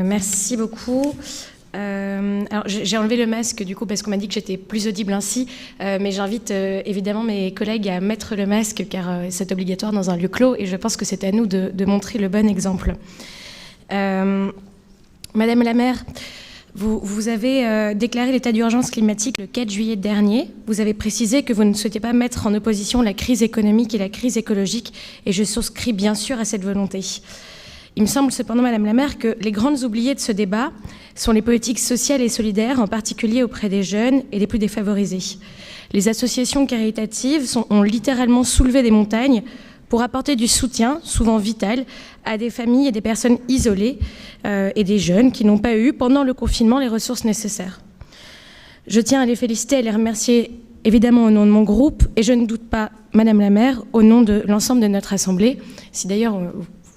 Merci beaucoup. Alors j'ai enlevé le masque du coup parce qu'on m'a dit que j'étais plus audible ainsi, mais j'invite évidemment mes collègues à mettre le masque car c'est obligatoire dans un lieu clos et je pense que c'est à nous de montrer le bon exemple. Madame la maire, vous avez déclaré l'état d'urgence climatique le 4 juillet dernier. Vous avez précisé que vous ne souhaitez pas mettre en opposition la crise économique et la crise écologique et je souscris bien sûr à cette volonté. Il me semble cependant, Madame la maire, que les grandes oubliées de ce débat sont les politiques sociales et solidaires, en particulier auprès des jeunes et des plus défavorisés. Les associations caritatives ont littéralement soulevé des montagnes pour apporter du soutien, souvent vital, à des familles et des personnes isolées et des jeunes qui n'ont pas eu, pendant le confinement, les ressources nécessaires. Je tiens à les féliciter et à les remercier évidemment au nom de mon groupe et je ne doute pas, Madame la maire, au nom de l'ensemble de notre Assemblée. Si d'ailleurs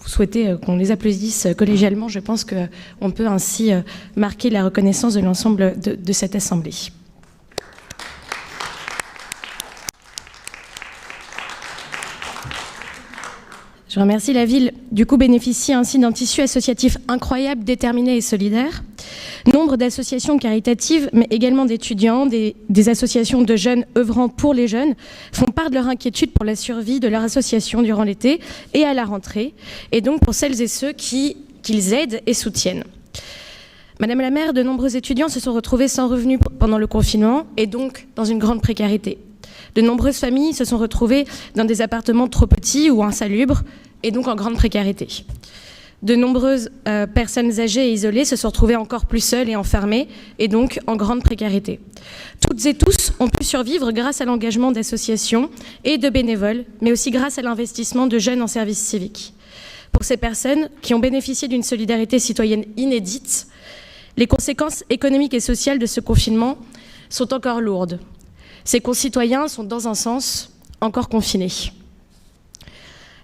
vous souhaitez qu'on les applaudisse collégialement, je pense qu'on peut ainsi marquer la reconnaissance de l'ensemble de cette Assemblée. Je remercie la ville, du coup bénéficie ainsi d'un tissu associatif incroyable, déterminé et solidaire. Nombre d'associations caritatives, mais également d'étudiants, des associations de jeunes œuvrant pour les jeunes, font part de leur inquiétude pour la survie de leur association durant l'été et à la rentrée, et donc pour celles et ceux qu'ils aident et soutiennent. Madame la maire, de nombreux étudiants se sont retrouvés sans revenus pendant le confinement et donc dans une grande précarité. De nombreuses familles se sont retrouvées dans des appartements trop petits ou insalubres et donc en grande précarité. De nombreuses personnes âgées et isolées se sont retrouvées encore plus seules et enfermées et donc en grande précarité. Toutes et tous ont pu survivre grâce à l'engagement d'associations et de bénévoles, mais aussi grâce à l'investissement de jeunes en service civique. Pour ces personnes qui ont bénéficié d'une solidarité citoyenne inédite, les conséquences économiques et sociales de ce confinement sont encore lourdes. Ces concitoyens sont, dans un sens, encore confinés.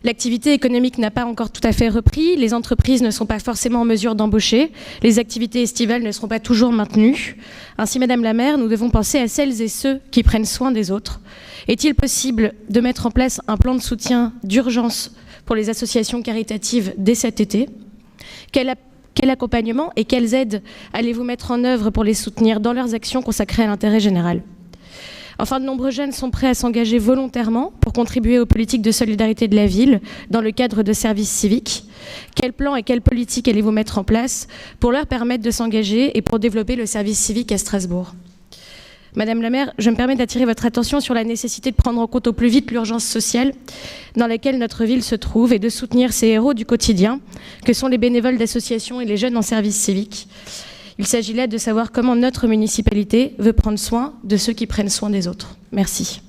L'activité économique n'a pas encore tout à fait repris, les entreprises ne sont pas forcément en mesure d'embaucher, les activités estivales ne seront pas toujours maintenues. Ainsi, Madame la maire, nous devons penser à celles et ceux qui prennent soin des autres. Est-il possible de mettre en place un plan de soutien d'urgence pour les associations caritatives dès cet été ? Quel accompagnement et quelles aides allez-vous mettre en œuvre pour les soutenir dans leurs actions consacrées à l'intérêt général ? Enfin, de nombreux jeunes sont prêts à s'engager volontairement pour contribuer aux politiques de solidarité de la ville dans le cadre de services civiques. Quel plan et quelle politique allez-vous mettre en place pour leur permettre de s'engager et pour développer le service civique à Strasbourg ? Madame la maire, je me permets d'attirer votre attention sur la nécessité de prendre en compte au plus vite l'urgence sociale dans laquelle notre ville se trouve et de soutenir ces héros du quotidien que sont les bénévoles d'associations et les jeunes en service civique. Il s'agit là de savoir comment notre municipalité veut prendre soin de ceux qui prennent soin des autres. Merci.